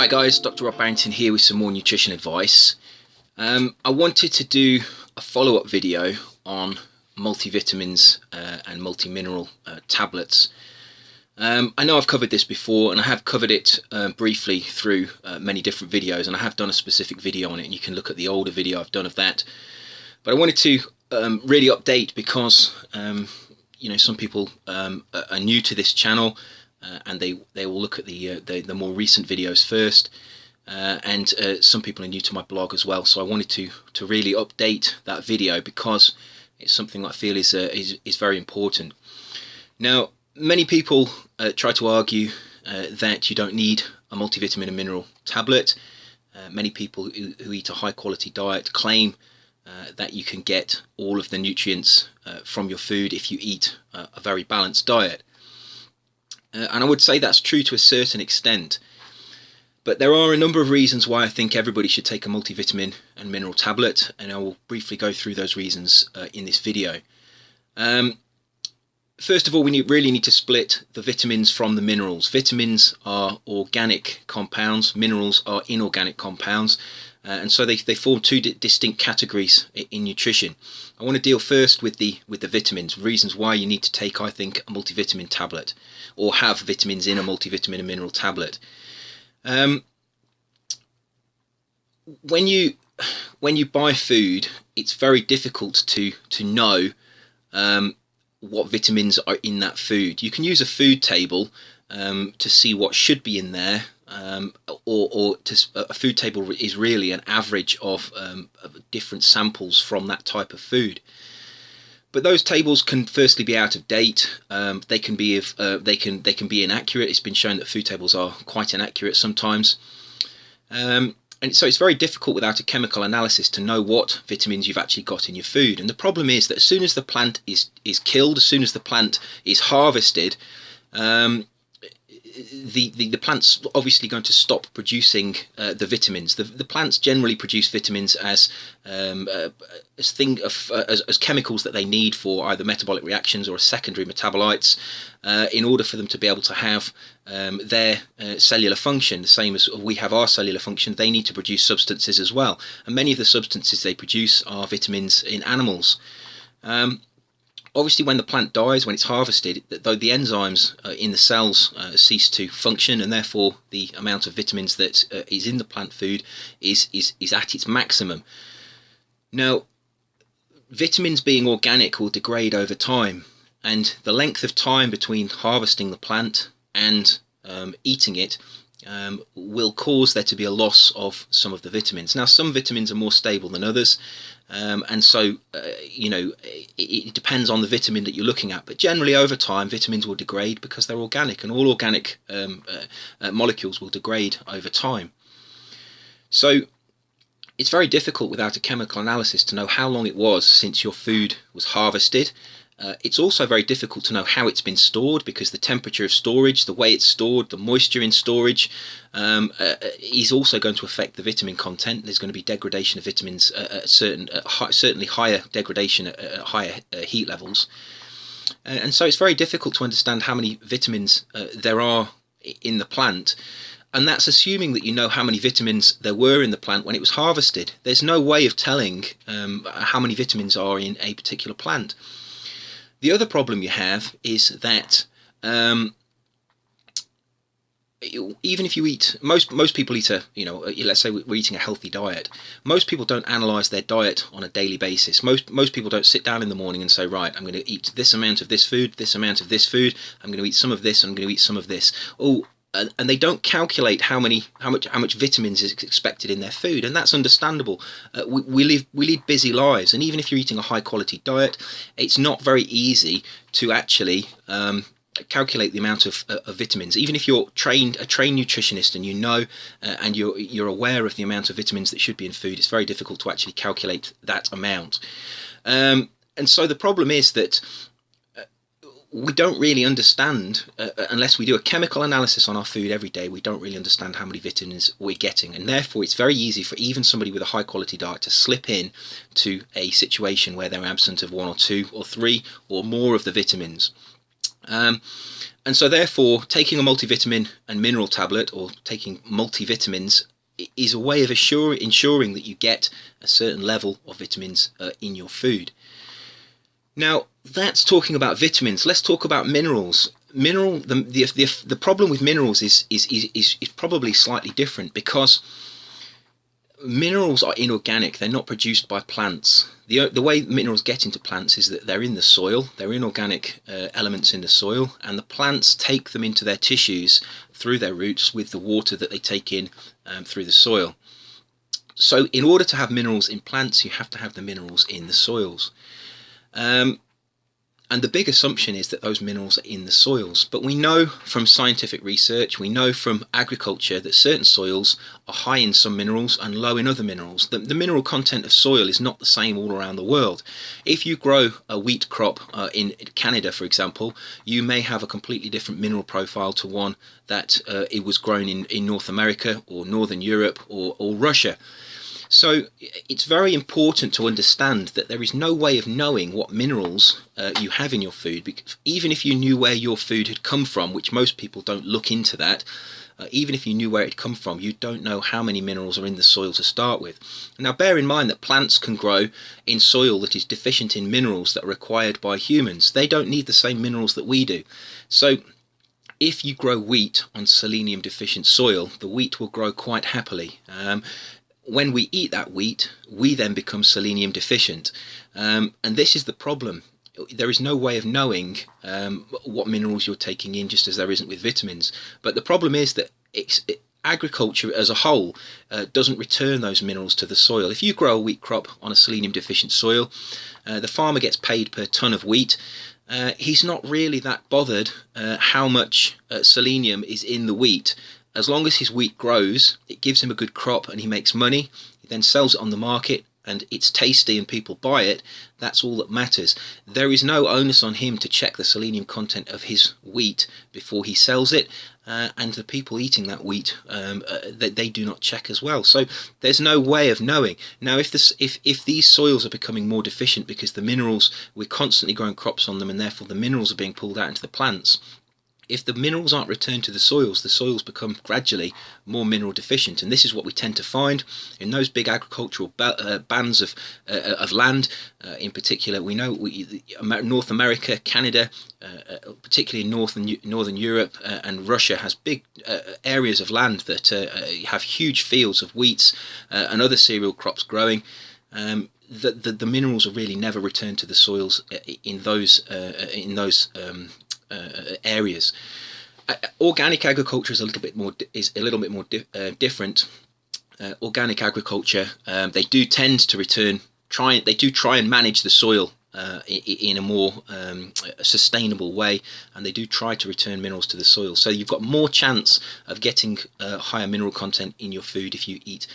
Hi guys, Dr. Rob Barrington here with some more nutrition advice. I wanted to do a follow-up video on multivitamins and multi-mineral tablets. I know I've covered this before, and I have covered it briefly through many different videos, and I have done a specific video on it, and you can look at the older video I've done of that. But I wanted to really update because you know, some people are new to this channel. And they will look at the more recent videos first, and some people are new to my blog as well. So I wanted to really update that video because it's something that I feel is very important. Now, many people try to argue that you don't need a multivitamin and mineral tablet. Many people who eat a high quality diet claim that you can get all of the nutrients from your food if you eat a very balanced diet. And I would say that's true to a certain extent, but there are a number of reasons why I think everybody should take a multivitamin and mineral tablet, and I will briefly go through those reasons in this video. First of all, we really need to split the vitamins from the minerals. Vitamins are organic compounds, minerals are inorganic compounds, and so they form two distinct categories in nutrition. I want to deal first with the vitamins, reasons why you need to take, I think, a multivitamin tablet, or have vitamins in a multivitamin and mineral tablet. When you buy food, it's very difficult to know what vitamins are in that food. You can use a food table to see what should be in there, a food table is really an average of different samples from that type of food. But those tables can firstly be out of date. They can be inaccurate. It's been shown that food tables are quite inaccurate sometimes, and so it's very difficult without a chemical analysis to know what vitamins you've actually got in your food. And the problem is that as soon as the plant is killed, as soon as the plant is harvested, the plant's obviously going to stop producing the vitamins. The plants generally produce vitamins as chemicals that they need for either metabolic reactions or as secondary metabolites in order for them to be able to have their cellular function. The same as we have our cellular function, they need to produce substances as well. And many of the substances they produce are vitamins in animals. Obviously, when the plant dies, when it's harvested, though the enzymes in the cells cease to function, and therefore the amount of vitamins that is in the plant food is at its maximum. Now, vitamins being organic will degrade over time, and the length of time between harvesting the plant and eating it will cause there to be a loss of some of the vitamins. Now, some vitamins are more stable than others, and so you know, it depends on the vitamin that you're looking at, but generally over time vitamins will degrade because they're organic, and all organic molecules will degrade over time. So it's very difficult without a chemical analysis to know how long it was since your food was harvested. It's also very difficult to know how it's been stored, because the temperature of storage, the way it's stored, the moisture in storage is also going to affect the vitamin content. There's going to be degradation of vitamins at certainly higher degradation at higher heat levels. And so it's very difficult to understand how many vitamins there are in the plant. And that's assuming that you know how many vitamins there were in the plant when it was harvested. There's no way of telling how many vitamins are in a particular plant. The other problem you have is that even if you eat, most people eat let's say we're eating a healthy diet. Most people don't analyse their diet on a daily basis. Most people don't sit down in the morning and say, right, I'm going to eat this amount of this food, this amount of this food, I'm going to eat some of this, I'm going to eat some of this. And they don't calculate how much vitamins is expected in their food, and that's understandable. We lead busy lives, and even if you're eating a high quality diet, it's not very easy to actually calculate the amount of vitamins. Even if you're a trained nutritionist and you know and you're aware of the amount of vitamins that should be in food, it's very difficult to actually calculate that amount. And so the problem is that we don't really understand, unless we do a chemical analysis on our food every day, we don't really understand how many vitamins we're getting, and therefore it's very easy for even somebody with a high quality diet to slip in to a situation where they're absent of 1 or 2 or 3 or more of the vitamins. And so therefore, taking a multivitamin and mineral tablet, or taking multivitamins, is a way of ensuring that you get a certain level of vitamins in your food. Now, that's talking about vitamins. Let's talk about minerals. The problem with minerals is probably slightly different, because minerals are inorganic. They're not produced by plants. The way minerals get into plants is that they're in the soil. They're inorganic elements in the soil, and the plants take them into their tissues through their roots with the water that they take in through the soil. So in order to have minerals in plants, you have to have the minerals in the soils. And the big assumption is that those minerals are in the soils. But we know from scientific research, we know from agriculture, that certain soils are high in some minerals and low in other minerals. The mineral content of soil is not the same all around the world. If you grow a wheat crop in Canada, for example, you may have a completely different mineral profile to one that it was grown in North America or Northern Europe or Russia. So it's very important to understand that there is no way of knowing what minerals you have in your food, because even if you knew where your food had come from, which most people don't look into that, even if you knew where it had come from, you don't know how many minerals are in the soil to start with. Now bear in mind that plants can grow in soil that is deficient in minerals that are required by humans. They don't need the same minerals that we do. So if you grow wheat on selenium deficient soil, the wheat will grow quite happily. When we eat that wheat, we then become selenium deficient. And this is the problem. There is no way of knowing what minerals you're taking in, just as there isn't with vitamins. But the problem is that agriculture as a whole doesn't return those minerals to the soil. If you grow a wheat crop on a selenium deficient soil, the farmer gets paid per ton of wheat. He's not really that bothered how much selenium is in the wheat. As long as his wheat grows, it gives him a good crop and he makes money. He then sells it on the market and it's tasty and people buy it. That's all that matters. There is no onus on him to check the selenium content of his wheat before he sells it, and the people eating that wheat, they do not check as well. So there's no way of knowing. Now if these soils are becoming more deficient because the minerals, we're constantly growing crops on them and therefore the minerals are being pulled out into the plants, if the minerals aren't returned to the soils become gradually more mineral deficient. And this is what we tend to find in those big agricultural bands of land. In particular, we know North America, Canada, particularly in Northern Europe and Russia, has big areas of land that have huge fields of wheats and other cereal crops growing. The minerals are really never returned to the soils in those areas. Organic agriculture is a little bit more different. Organic agriculture, they do tend to try and manage the soil in a more sustainable way, and they do try to return minerals to the soil. So you've got more chance of getting higher mineral content in your food if you eat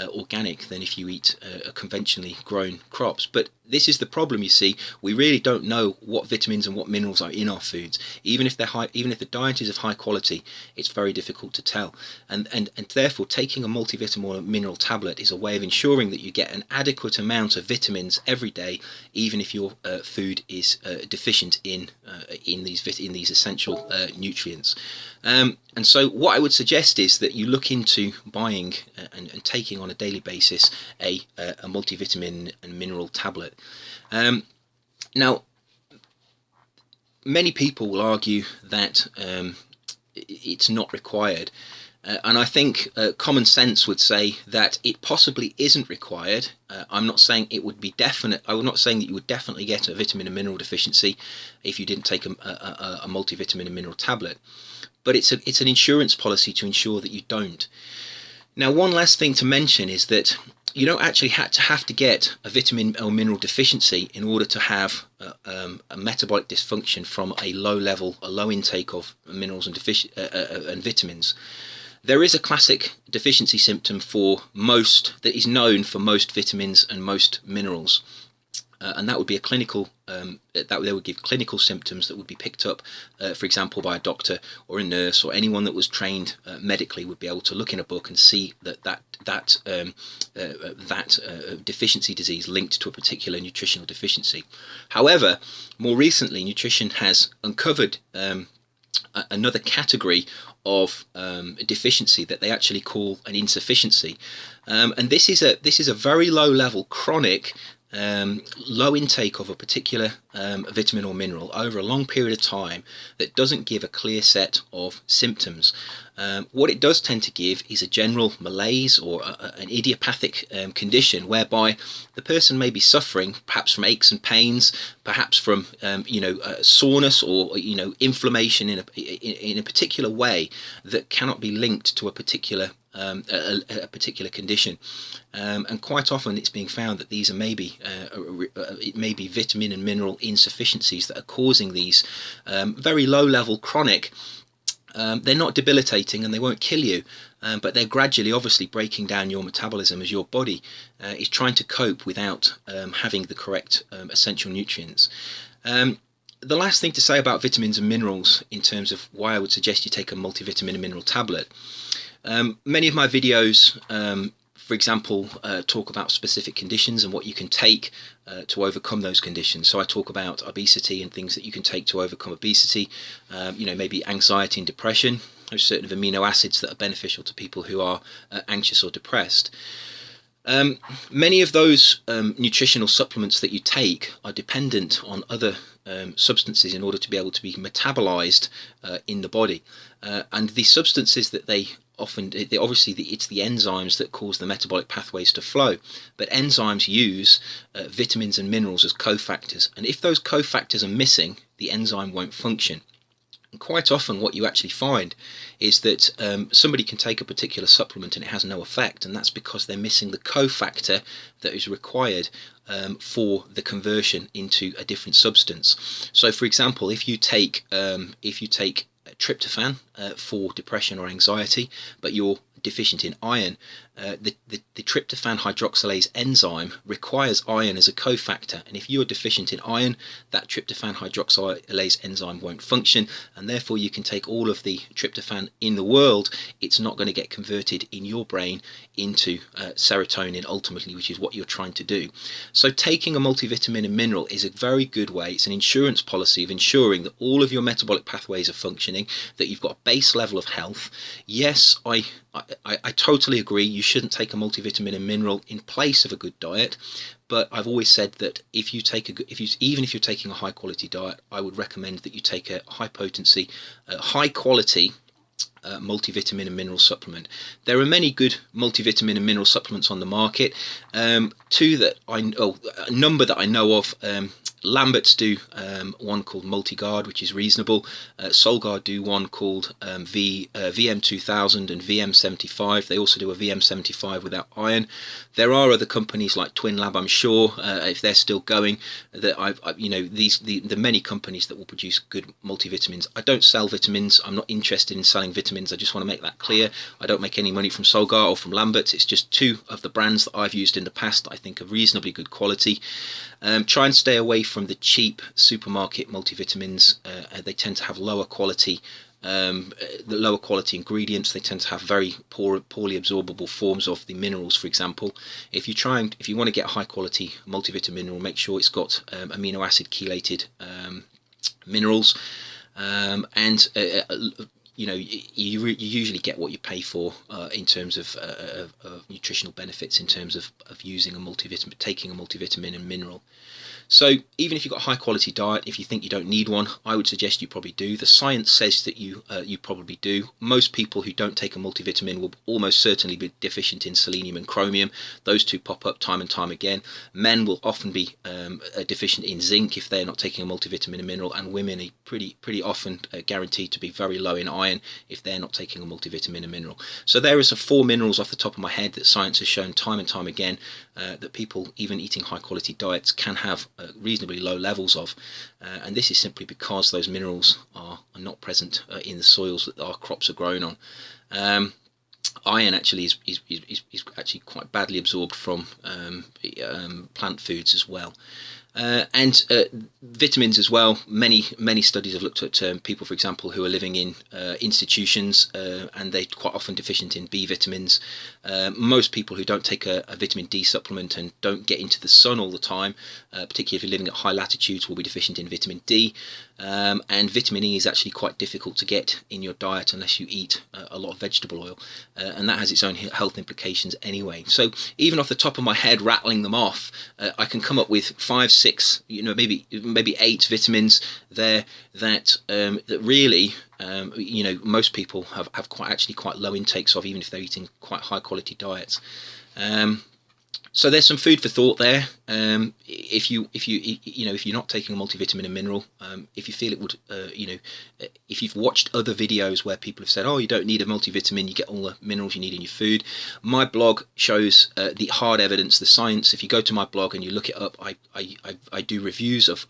organic than if you eat conventionally grown crops. But this is the problem, you see. We really don't know what vitamins and what minerals are in our foods. Even if they're high, even if the diet is of high quality, it's very difficult to tell. And therefore, taking a multivitamin or a mineral tablet is a way of ensuring that you get an adequate amount of vitamins every day, even if your food is deficient in these essential nutrients. And so what I would suggest is that you look into buying and taking on a daily basis a multivitamin and mineral tablet. Now, many people will argue that it's not required. And I think common sense would say that it possibly isn't required. I'm not saying it would be definite. I'm not saying that you would definitely get a vitamin and mineral deficiency if you didn't take a multivitamin and mineral tablet. But it's an insurance policy to ensure that you don't. Now, one last thing to mention is that you don't actually have to get a vitamin or mineral deficiency in order to have a metabolic dysfunction from a low intake of minerals and vitamins. There is a classic deficiency symptom that is known for most vitamins and most minerals. and that would be a clinical that they would give clinical symptoms that would be picked up, for example, by a doctor or a nurse or anyone that was trained medically would be able to look in a book and see that deficiency disease linked to a particular nutritional deficiency. However, more recently, nutrition has uncovered another category of deficiency that they actually call an insufficiency, and this is a very low level chronic low intake of a particular vitamin or mineral over a long period of time that doesn't give a clear set of symptoms. What it does tend to give is a general malaise or an idiopathic condition whereby the person may be suffering perhaps from aches and pains, perhaps from soreness or inflammation in a particular way that cannot be linked to a particular condition, and quite often it's being found that these are maybe vitamin and mineral insufficiencies that are causing these very low level chronic. They're not debilitating and they won't kill you, but they're gradually obviously breaking down your metabolism as your body is trying to cope without having the correct essential nutrients. The last thing to say about vitamins and minerals in terms of why I would suggest you take a multivitamin and mineral tablet. Many of my videos, for example, talk about specific conditions and what you can take to overcome those conditions. So I talk about obesity and things that you can take to overcome obesity, maybe anxiety and depression. There's certain amino acids that are beneficial to people who are anxious or depressed. Many of those nutritional supplements that you take are dependent on other substances in order to be able to be metabolized in the body, and the substances that obviously it's the enzymes that cause the metabolic pathways to flow, but enzymes use vitamins and minerals as cofactors, and if those cofactors are missing, the enzyme won't function. And quite often what you actually find is that somebody can take a particular supplement and it has no effect, and that's because they're missing the cofactor that is required for the conversion into a different substance. So for example, if you take tryptophan for depression or anxiety, but you're deficient in iron, the tryptophan hydroxylase enzyme requires iron as a cofactor, and if you're deficient in iron, that tryptophan hydroxylase enzyme won't function, and therefore you can take all of the tryptophan in the world, it's not going to get converted in your brain into serotonin ultimately, which is what you're trying to do. So taking a multivitamin and mineral is a very good way. It's an insurance policy of ensuring that all of your metabolic pathways are functioning, that you've got a base level of health. Yes, I totally agree, you shouldn't take a multivitamin and mineral in place of a good diet, but I've always said that even if you're taking a high quality diet, I would recommend that you take a high potency, high quality multivitamin and mineral supplement. There are many good multivitamin and mineral supplements on the market. A number that I know of. Lambert's do one called Multigard, which is reasonable. Solgard do one called VM2000 and VM75. They also do a VM75 without iron. There are other companies like Twin Lab, I'm sure, if they're still going, that the many companies that will produce good multivitamins. I don't sell vitamins. I'm not interested in selling vitamins. I just want to make that clear. I don't make any money from Solgard or from Lambert's. It's just two of the brands that I've used in the past that I think are reasonably good quality. Try and stay away from the cheap supermarket multivitamins. They tend to have lower quality ingredients. They tend to have very poorly absorbable forms of the minerals, for example. If you want to get a high quality multivitamin mineral, make sure it's got amino acid chelated minerals, you usually get what you pay for in terms of nutritional benefits, in terms of using taking a multivitamin and mineral. So even if you've got a high quality diet, if you think you don't need one, I would suggest you probably do. The science says that you probably do. Most people who don't take a multivitamin will almost certainly be deficient in selenium and chromium. Those two pop up time and time again. Men will often be deficient in zinc if they're not taking a multivitamin and mineral, and women are pretty often guaranteed to be very low in iron if they're not taking a multivitamin and mineral. So there are some 4 minerals off the top of my head that science has shown time and time again that people, even eating high quality diets, can have reasonably low levels of, and this is simply because those minerals are not present in the soils that our crops are grown on. Iron actually is actually quite badly absorbed from plant foods as well. And vitamins as well. Many studies have looked at people, for example, who are living in institutions, and they're quite often deficient in B vitamins. Most people who don't take a vitamin D supplement and don't get into the sun all the time, particularly if you're living at high latitudes, will be deficient in vitamin D. And vitamin E is actually quite difficult to get in your diet unless you eat a lot of vegetable oil, and that has its own health implications anyway. So even off the top of my head, rattling them off, I can come up with 5, 6, maybe 8 vitamins there that really most people have quite low intakes of, even if they're eating quite high quality diets. So there's some food for thought there. If you're not taking a multivitamin and mineral, if you feel it would, if you've watched other videos where people have said, oh, you don't need a multivitamin, you get all the minerals you need in your food. My blog shows the hard evidence, the science. If you go to my blog and you look it up, I do reviews of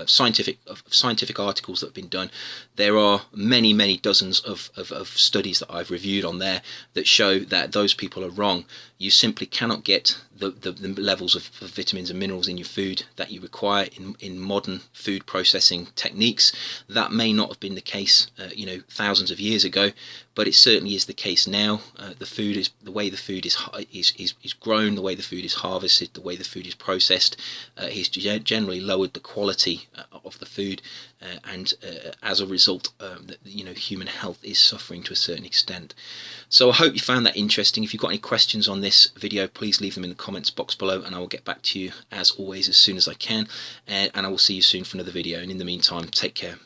scientific articles that have been done. There are many dozens of studies that I've reviewed on there that show that those people are wrong. You simply cannot get the levels of vitamins and minerals in your food that you require in modern food processing techniques. That may not have been the case thousands of years ago, but it certainly is the case now. The way the food is grown, the way the food is harvested, the way the food is processed, has generally lowered the quality of the food, and as a result, human health is suffering to a certain extent. So I hope you found that interesting. If you've got any questions on this video, please leave them in the comments box below, and I will get back to you as always as soon as I can. And I will see you soon for another video. And in the meantime, take care.